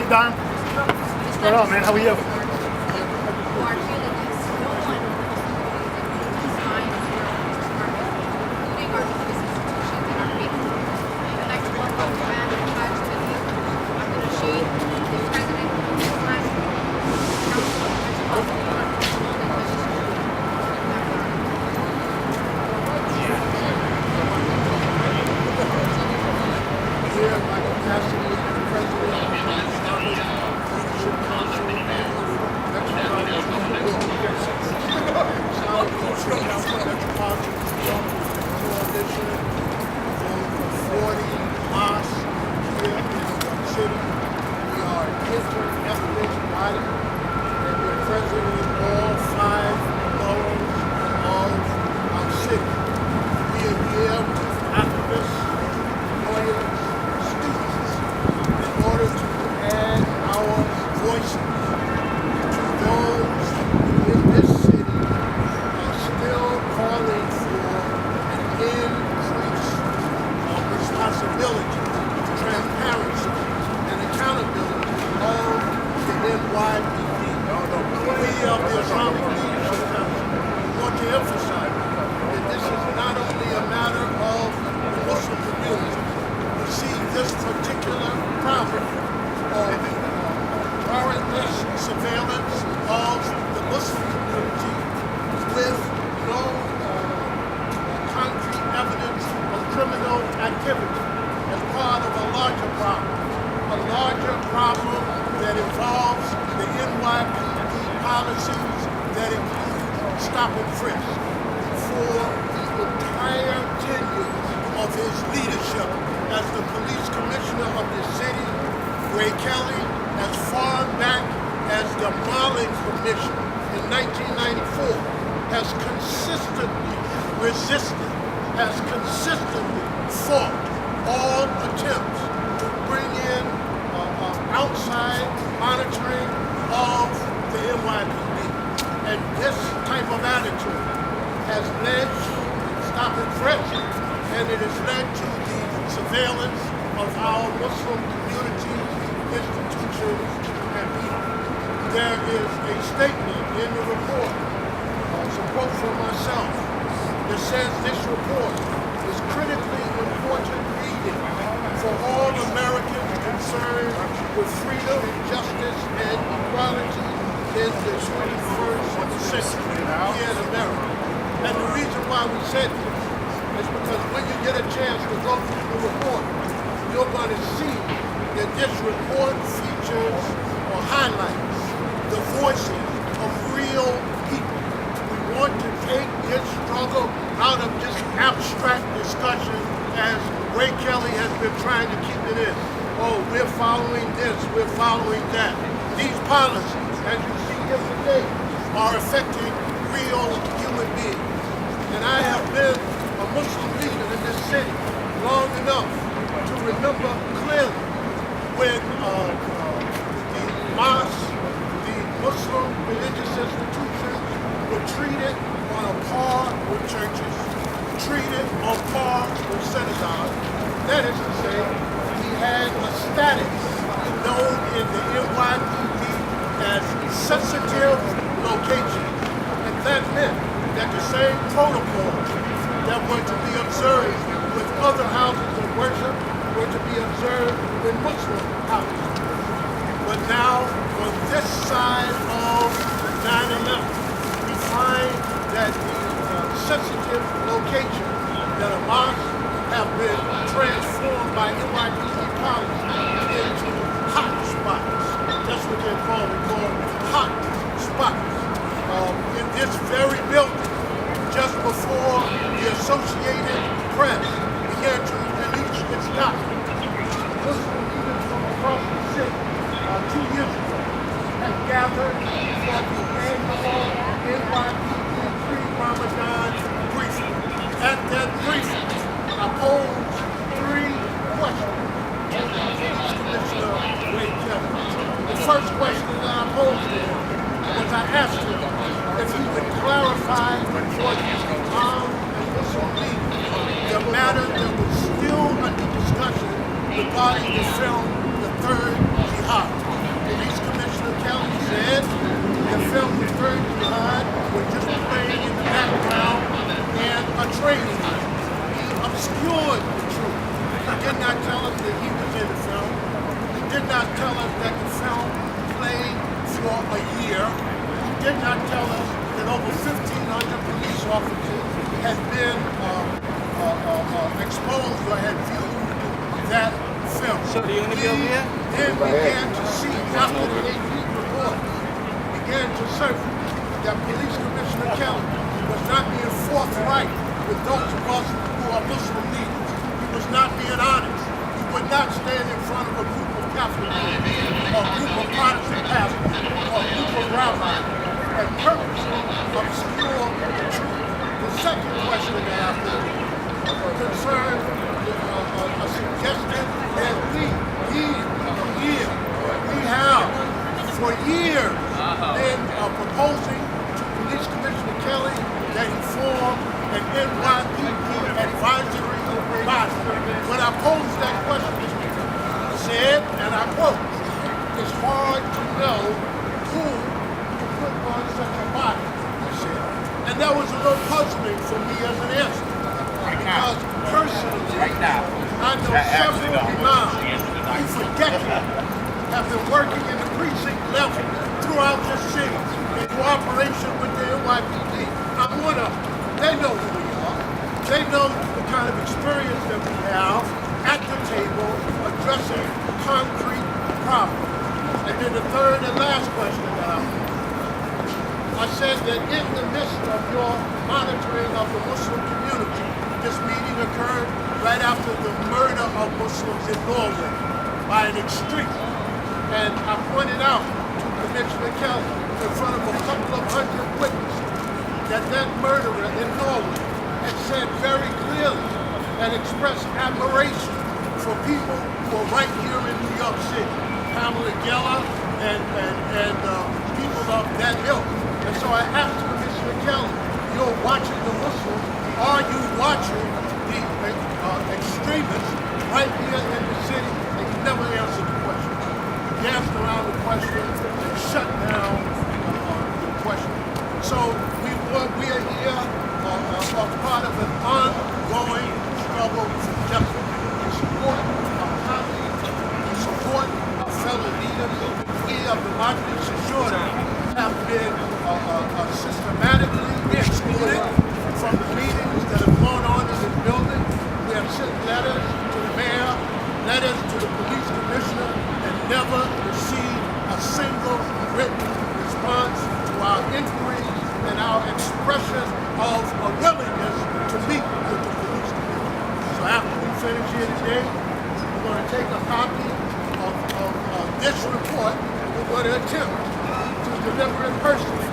Hey, Don. What's going on, man? How are you? That involves the NYPD policies that include stop and frisk for the entire tenure of his leadership as the police commissioner of the city. Ray Kelly, as far back as the Marlin Commission in 1994, has consistently resisted, has consistently fought all attempts to bring in outside monitoring of the NYPD. And this type of attitude has led to stop and frisk, and it has led to the surveillance of our Muslim communities, institutions, and people. There is a statement in the report, it's a quote from myself, that says this report is critically important reading for all Americans concerned with freedom, justice, and equality in the 21st century here in America. And the reason why we said this is because when you get a chance to go through the report, you're going to see that this report features or highlights the voices of real people. We want to take this struggle out of just abstract discussion as Ray Kelly has been trying to keep it in. Oh, we're following this, we're following that. These policies, as you see here today, are affecting real human beings. And I have been a Muslim leader in this city long enough to remember clearly when the mosques, the Muslim religious institutions were treated on a par with churches, treated on par with synagogues. That is to say, we had a status known in the NYPD as sensitive locations. And that meant that the same protocols that were to be observed with other houses of worship were to be observed in Muslim houses. But now, on this side of 9/11, we find that the sensitive locations that are mosques have been transformed by NYPD policy into hot spots. That's what they're called. They're called hot spots. In this very building, just before the Associated Press began to release its documents, Muslim leaders from across the city 2 years ago had gathered for the annual NYPD pre-Ramadan briefing. At that briefing, I posed 3 questions to the police commissioner, Ray Kelly. The first question that I posed to him was I asked him if he would clarify for the Imam and Muslim leaders the matter that was still under discussion regarding the film The Third Jihad. tell us that the film played for a year. He did not tell us that over 1,500 police officers had been exposed or had viewed that film. So do you want to go here? Then began to see, after the AP report began to surface, that Police Commissioner Kelly was not being forthright with those of us who are Muslim leaders. He was not being honest. He would not stand in front of a group of Catholic leaders, or a group of Protestant pastors, or a group of rabbis, and purposely obscure the truth. The second question that I put concerned a suggestion that we have for years been proposing to Police Commissioner Kelly that he form an NYPD advisory body. When I posed that question, he said, and I quote, "It's hard to know who to put on such a body," he said. And that was a little puzzling for me as an answer. Because personally, I know several imams who for decades have been working in the precinct level throughout this city in cooperation with the NYPD. I'm one of them. They know who we are. They know the kind of experience that we have at the table addressing concrete problems. And then the third and last question that I said that in the midst of your monitoring of the Muslim community, this meeting occurred right after the murder of Muslims in Norway by an extremist. And I pointed out to Commissioner Kelly in front of a couple of hundred witnesses that murderer in Norway had said very clearly and expressed admiration for people who are right here in New York City, Pamela Geller and people of that ilk. And so I asked Commissioner Kelly, you're watching the Muslims, are you watching the extremists right here in the city? And you never answered the question. You danced around the question and shut down the question. So we are here as part of an ongoing struggle for justice. We support our colleagues, we support our fellow leaders. We of the Majlis Shura have been systematically excluded from the meetings that have gone on in this building. We have sent letters to the mayor, letters to the police commissioner, and never received a single written response to our inquiries and our expression of a willingness to meet with the police commissioner. So after we finish here today, we're going to take a copy of this report, and we're going to attempt to deliver it personally